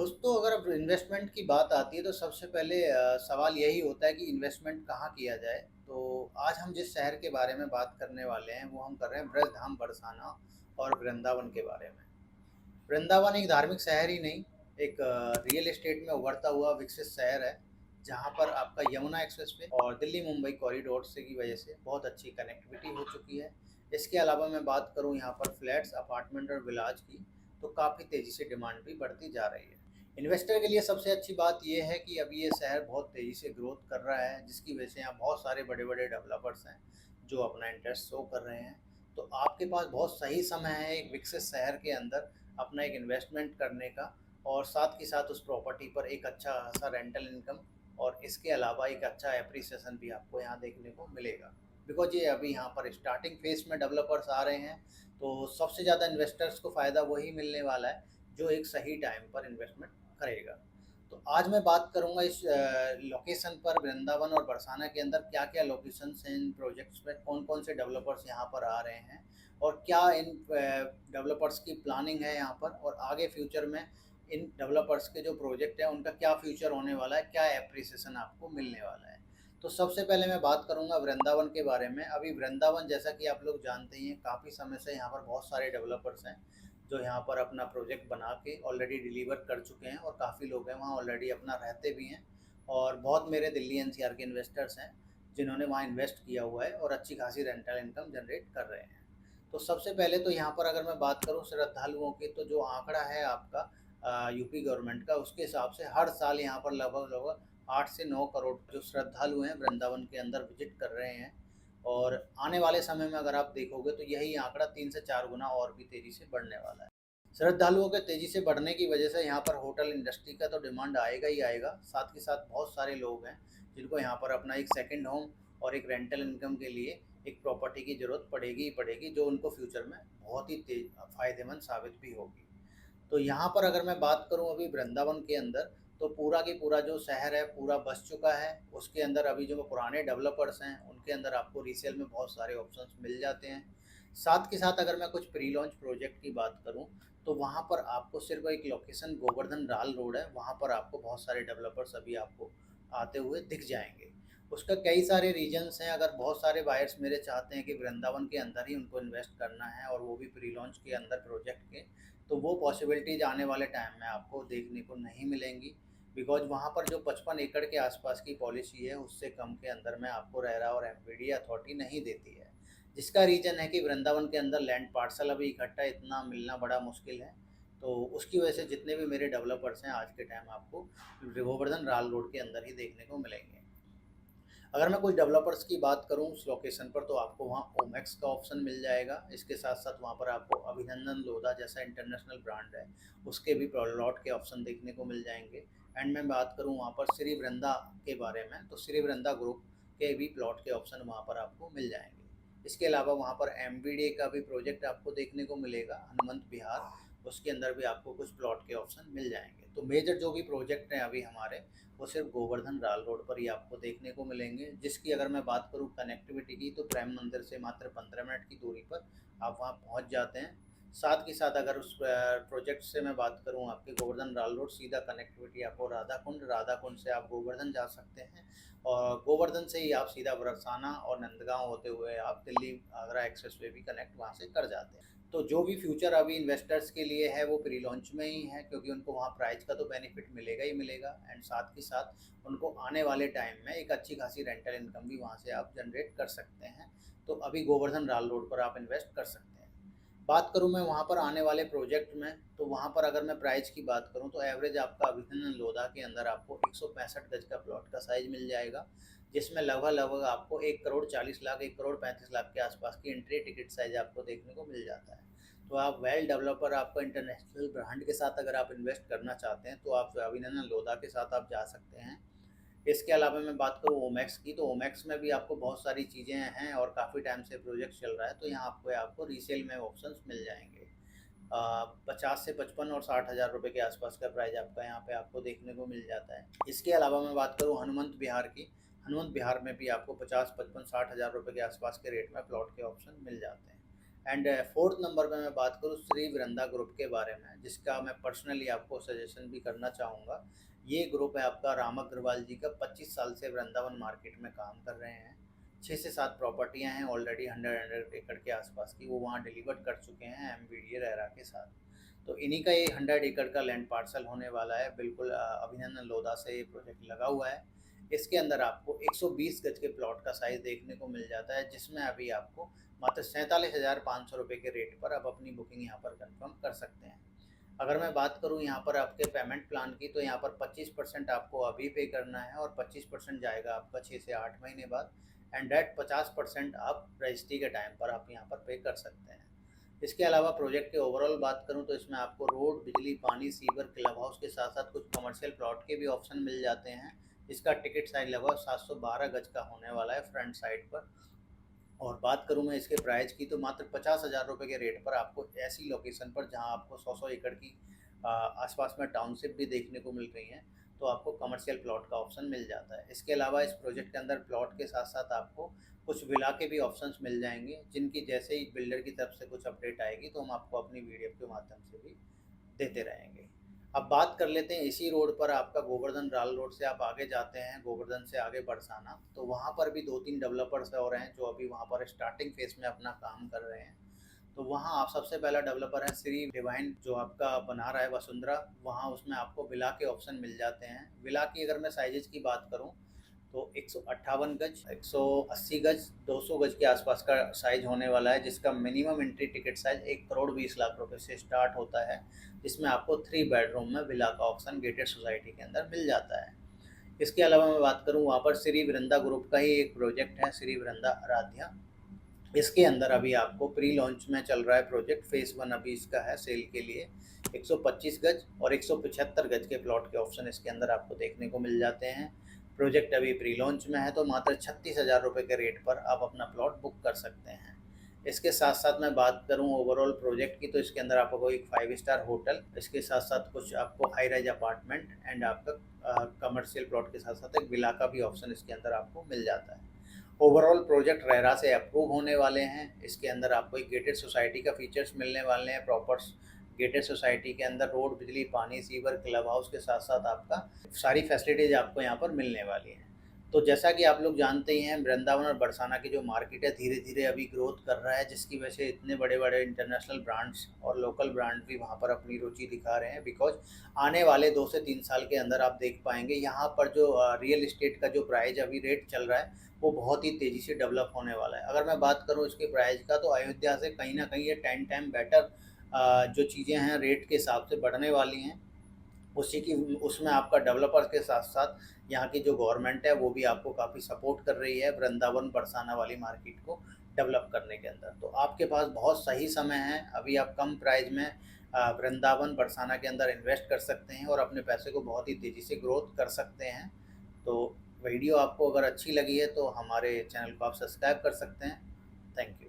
दोस्तों, अगर अब इन्वेस्टमेंट की बात आती है तो सबसे पहले सवाल यही होता है कि इन्वेस्टमेंट कहाँ किया जाए। तो आज हम जिस शहर के बारे में बात करने वाले हैं वो हम कर रहे हैं ब्रजधाम बरसाना और वृंदावन के बारे में। वृंदावन एक धार्मिक शहर ही नहीं, एक रियल एस्टेट में उभरता हुआ विकसित शहर है, जहाँ पर आपका यमुना एक्सप्रेसवे और दिल्ली मुंबई कॉरिडोर से की वजह से बहुत अच्छी कनेक्टिविटी हो चुकी है। इसके अलावा मैं बात करूँ यहाँ पर फ्लैट्स, अपार्टमेंट और विलाज की, तो काफ़ी तेज़ी से डिमांड भी बढ़ती जा रही है। इन्वेस्टर के लिए सबसे अच्छी बात यह है कि अभी ये शहर बहुत तेज़ी से ग्रोथ कर रहा है, जिसकी वजह से यहाँ बहुत सारे बड़े बड़े डेवलपर्स हैं जो अपना इंटरेस्ट शो कर रहे हैं। तो आपके पास बहुत सही समय है एक विकसित शहर के अंदर अपना एक इन्वेस्टमेंट करने का, और साथ के साथ उस प्रॉपर्टी पर एक अच्छा खासा रेंटल इनकम और इसके अलावा एक अच्छा एप्रिसिएशन भी आपको यहाँ देखने को मिलेगा। बिकॉज ये अभी यहाँ पर स्टार्टिंग फेज में डेवलपर्स आ रहे हैं, तो सबसे ज़्यादा इन्वेस्टर्स को फ़ायदा वही मिलने वाला है जो एक सही टाइम पर इन्वेस्टमेंट करेगा। तो आज मैं बात करूँगा इस लोकेशन पर, वृंदावन और बरसाना के अंदर क्या-क्या लोकेशंस हैं इन प्रोजेक्ट्स में, कौन-कौन से डेवलपर्स यहाँ पर आ रहे हैं और क्या इन डेवलपर्स की प्लानिंग है यहाँ पर, और आगे फ्यूचर में इन डेवलपर्स के जो प्रोजेक्ट हैं उनका क्या फ्यूचर होने वाला है, क्या एप्रिसिएशन आपको मिलने वाला है। तो सबसे पहले मैं बात करूँगा वृंदावन के बारे में। अभी वृंदावन, जैसा कि आप लोग जानते ही हैं, काफ़ी समय से यहाँ पर बहुत सारे डेवलपर्स हैं जो यहाँ पर अपना प्रोजेक्ट बना के ऑलरेडी डिलीवर कर चुके हैं, और काफ़ी लोग हैं वहाँ ऑलरेडी अपना रहते भी हैं। और बहुत मेरे दिल्ली एनसीआर के इन्वेस्टर्स हैं जिन्होंने वहाँ इन्वेस्ट किया हुआ है और अच्छी खासी रेंटल इनकम जनरेट कर रहे हैं। तो सबसे पहले तो यहाँ पर अगर मैं बात करूँ श्रद्धालुओं की, तो जो आंकड़ा है आपका यूपी गवर्नमेंट का, उसके हिसाब से हर साल यहाँ पर लगभग लगभग 8 से 9 करोड़ जो श्रद्धालु हैं वृंदावन के अंदर विजिट कर रहे हैं। और आने वाले समय में अगर आप देखोगे तो यही आंकड़ा 3 से 4 गुना और भी तेज़ी से बढ़ने वाला है। श्रद्धालुओं के तेज़ी से बढ़ने की वजह से यहाँ पर होटल इंडस्ट्री का तो डिमांड आएगा ही आएगा, साथ के साथ बहुत सारे लोग हैं जिनको यहाँ पर अपना एक सेकंड होम और एक रेंटल इनकम के लिए एक प्रॉपर्टी की ज़रूरत पड़ेगी ही पड़ेगी, जो उनको फ्यूचर में बहुत ही तेज फ़ायदेमंद साबित भी होगी। तो यहाँ पर अगर मैं बात करूँ अभी वृंदावन के अंदर, तो पूरा की पूरा जो शहर है पूरा बस चुका है। उसके अंदर अभी जो पुराने डेवलपर्स हैं उनके अंदर आपको रीसेल में बहुत सारे ऑप्शंस मिल जाते हैं। साथ के साथ अगर मैं कुछ प्री लॉन्च प्रोजेक्ट की बात करूँ, तो वहाँ पर आपको सिर्फ एक लोकेशन गोवर्धन राल रोड है, वहाँ पर आपको बहुत सारे डेवलपर्स अभी आपको आते हुए दिख जाएंगे। उसका कई सारे रीजन्स हैं। अगर बहुत सारे बायर्स मेरे चाहते हैं कि वृंदावन के अंदर ही उनको इन्वेस्ट करना है और वो भी प्री लॉन्च के अंदर प्रोजेक्ट के, तो वो पॉसिबिलिटीज़ आने वाले टाइम में आपको देखने को नहीं मिलेंगी। बिकॉज़ वहाँ पर जो 55 एकड़ के आसपास की पॉलिसी है, उससे कम के अंदर में आपको रेरा और एमपीडी अथॉरिटी नहीं देती है। जिसका रीज़न है कि वृंदावन के अंदर लैंड पार्सल अभी इकट्ठा इतना मिलना बड़ा मुश्किल है। तो उसकी वजह से जितने भी मेरे डेवलपर्स हैं आज के टाइम आपको गोवर्धन राल रोड के अंदर ही देखने को मिलेंगे। अगर मैं कुछ डेवलपर्स की बात करूँ उस लोकेशन पर, तो आपको वहाँ ओमेक्स का ऑप्शन मिल जाएगा। इसके साथ-साथ वहाँ पर आपको अभिनंदन लोधा जैसा इंटरनेशनल ब्रांड है, उसके भी प्लॉट के ऑप्शन देखने को मिल जाएँगे। एंड मैं बात करूँ वहाँ पर श्री वृंदा के बारे में, तो श्री वृंदा ग्रुप के भी प्लॉट के ऑप्शन वहाँ पर आपको मिल जाएँगे। इसके अलावा वहाँ पर एमबीडीए का भी प्रोजेक्ट आपको देखने को मिलेगा, हनुमंत विहार, उसके अंदर भी आपको कुछ प्लॉट के ऑप्शन मिल जाएँगे। तो मेजर जो भी प्रोजेक्ट हैं अभी हमारे, वो सिर्फ गोवर्धन राल रोड पर ही आपको देखने को मिलेंगे, जिसकी अगर मैं बात करूँ कनेक्टिविटी की, तो प्रेम मंदिर से मात्र 15 मिनट की दूरी पर आप वहाँ पहुँच जाते हैं। साथ के साथ अगर उस प्रोजेक्ट से मैं बात करूँ आपके गोवर्धन राल रोड, सीधा कनेक्टिविटी आपको राधा कुंड से आप गोवर्धन जा सकते हैं, और गोवर्धन से ही आप सीधा बरसाना और नंदगांव होते हुए आप दिल्ली आगरा एक्सप्रेसवे भी कनेक्ट वहाँ से कर जाते हैं। तो जो भी फ्यूचर अभी इन्वेस्टर्स के लिए है वो प्री लॉन्च में ही है, क्योंकि उनको वहाँ प्राइस का तो बेनिफिट मिलेगा ही मिलेगा, एंड साथ के साथ उनको आने वाले टाइम में एक अच्छी खासी रेंटल इनकम भी वहाँ से आप जनरेट कर सकते हैं। तो अभी गोवर्धन राल रोड पर आप इन्वेस्ट कर सकते हैं। बात करूँ मैं वहाँ पर आने वाले प्रोजेक्ट में, तो वहाँ पर अगर मैं प्राइस की बात करूँ तो एवरेज आपका अभिनंदन लोधा के अंदर आपको 165 गज का प्लॉट का साइज़ मिल जाएगा, जिसमें लगभग-लगभग आपको 1 करोड़ 40 लाख, 1 करोड़ 35 लाख के आसपास की एंट्री टिकट साइज़ आपको देखने को मिल जाता है। तो आप वेल डेवलपर, आपको इंटरनेशनल ब्रांड के साथ अगर आप इन्वेस्ट करना चाहते हैं, तो आप अभिनंदन लोधा के साथ आप जा सकते हैं। इसके अलावा मैं बात करूँ ओमेक्स की, तो ओमेक्स में भी आपको बहुत सारी चीज़ें हैं और काफ़ी टाइम से प्रोजेक्ट चल रहा है, तो यहाँ आपको रीसेल में ऑप्शंस मिल जाएँगे। 50 से 55 और 60 हज़ार रुपये के आसपास का प्राइस आपका यहाँ पे आपको देखने को मिल जाता है। इसके अलावा मैं बात करूँ हनुमंत विहार की, हनुमंत विहार में भी आपको 50, 55, 60 हज़ार रुपये के आसपास के रेट में प्लॉट के ऑप्शन मिल जाते हैं। एंड फोर्थ नंबर पे मैं बात करूँ श्री वृंदा ग्रुप के बारे में, जिसका मैं पर्सनली आपको सजेशन भी करना चाहूँगा। ये ग्रुप है आपका राम अग्रवाल जी का, 25 साल से वृंदावन मार्केट में काम कर रहे हैं। 6 से 7 प्रॉपर्टियाँ हैं ऑलरेडी 100 एकड़ के आसपास की, वो वहाँ डिलीवर कर चुके हैं एमवीडीए रेरा के साथ। तो इन्हीं का ये 100 एकड़ का लैंड पार्सल होने वाला है, बिल्कुल अभिनंदन लोधा से ये प्रोजेक्ट लगा हुआ है। इसके अंदर आपको 120 गज के प्लॉट का साइज़ देखने को मिल जाता है, जिसमें अभी आपको मात्र 47,500 रुपये के रेट पर आप अपनी बुकिंग यहाँ पर कंफर्म कर सकते हैं। अगर मैं बात करूँ यहाँ पर आपके पेमेंट प्लान की, तो यहाँ पर 25% आपको अभी पे करना है और 25% जाएगा आपका 6 से 8 महीने बाद, एंड डेट 50% आप रजिस्ट्री के टाइम पर आप यहाँ पर पे कर सकते हैं। इसके अलावा प्रोजेक्ट के ओवरऑल बात करूँ तो इसमें आपको रोड, बिजली, पानी, सीवर, क्लब हाउस के साथ साथ कुछ कमर्शियल प्लॉट के भी ऑप्शन मिल जाते हैं। इसका टिकट साइज लगभग 712 गज का होने वाला है फ्रंट साइड पर। और बात करूँ मैं इसके प्राइस की, तो मात्र 50,000 रुपये के रेट पर आपको ऐसी लोकेशन पर, जहाँ आपको 100 एकड़ की आसपास में टाउनशिप भी देखने को मिल रही हैं, तो आपको कमर्शियल प्लॉट का ऑप्शन मिल जाता है। इसके अलावा इस प्रोजेक्ट के अंदर प्लॉट के साथ साथ आपको कुछ विला के भी ऑप्शंस मिल जाएंगे, जिनकी जैसे ही बिल्डर की तरफ से कुछ अपडेट आएगी तो हम आपको अपनी वीडियो के माध्यम से भी देते रहेंगे। अब बात कर लेते हैं इसी रोड पर आपका गोवर्धन राल रोड से आप आगे जाते हैं, गोवर्धन से आगे बरसाना, तो वहाँ पर भी 2-3 डेवलपर्स और हैं जो अभी वहाँ पर स्टार्टिंग फेज में अपना काम कर रहे हैं। तो वहाँ आप सबसे पहला डेवलपर है श्री डिवाइन, जो आपका बना रहा है वसुंधरा। वहाँ उसमें आपको विला के ऑप्शन मिल जाते हैं। विला की अगर मैं साइजेज की बात करूँ तो 158 गज, 180 गज, 200 गज के आसपास का साइज होने वाला है, जिसका मिनिमम एंट्री टिकट साइज 1,20,00,000 रुपये से स्टार्ट होता है। जिसमें आपको 3 बेडरूम में विला का ऑप्शन गेटेड सोसाइटी के अंदर मिल जाता है। इसके अलावा मैं बात करूँ, वहाँ पर श्री वृंदा ग्रुप का ही एक प्रोजेक्ट है, श्री वृंदा आराध्या। इसके अंदर अभी आपको प्री लॉन्च में चल रहा है प्रोजेक्ट, फेज़ 1 अभी इसका है सेल के लिए। 125 गज और 175 गज के प्लॉट के ऑप्शन इसके अंदर आपको देखने को मिल जाते हैं। प्रोजेक्ट अभी प्री लॉन्च में है, तो मात्र 36,000 रुपये के रेट पर आप अपना प्लॉट बुक कर सकते हैं। इसके साथ साथ मैं बात करूं ओवरऑल प्रोजेक्ट की, तो इसके अंदर आपको एक 5 स्टार होटल, इसके साथ साथ कुछ आपको हाई राइज अपार्टमेंट एंड आपका कमर्शियल प्लॉट के साथ साथ एक विला का भी ऑप्शन इसके अंदर आपको मिल जाता है। ओवरऑल प्रोजेक्ट रेरा से अप्रूव होने वाले हैं। इसके अंदर आपको एक गेटेड सोसाइटी का फीचर्स मिलने वाले हैं। प्रॉपर गेटेड सोसाइटी के अंदर रोड, बिजली, पानी, सीवर, क्लब हाउस के साथ साथ आपका सारी फैसिलिटीज़ आपको यहाँ पर मिलने वाली हैं। तो जैसा कि आप लोग जानते ही हैं, वृंदावन और बरसाना की जो मार्केट है धीरे धीरे अभी ग्रोथ कर रहा है, जिसकी वजह से इतने बड़े बड़े इंटरनेशनल ब्रांड्स और लोकल ब्रांड भी वहाँ पर अपनी रुचि दिखा रहे हैं। बिकॉज आने वाले 2 से 3 साल के अंदर आप देख पाएंगे यहाँ पर जो रियल इस्टेट का जो प्राइस अभी रेट चल रहा है, वो बहुत ही तेज़ी से डेवलप होने वाला है। अगर मैं बात करूँ इसके प्राइस का, तो अयोध्या से कहीं ना कहीं ये 10 टाइम बेटर जो चीज़ें हैं रेट के हिसाब से बढ़ने वाली हैं। उसी की उसमें आपका डेवलपर्स के साथ साथ यहाँ की जो गवर्नमेंट है वो भी आपको काफ़ी सपोर्ट कर रही है वृंदावन बरसाना वाली मार्केट को डेवलप करने के अंदर। तो आपके पास बहुत सही समय है, अभी आप कम प्राइस में वृंदावन बरसाना के अंदर इन्वेस्ट कर सकते हैं और अपने पैसे को बहुत ही तेज़ी से ग्रोथ कर सकते हैं। तो वीडियो आपको अगर अच्छी लगी है तो हमारे चैनल को आप सब्सक्राइब कर सकते हैं। Thank you.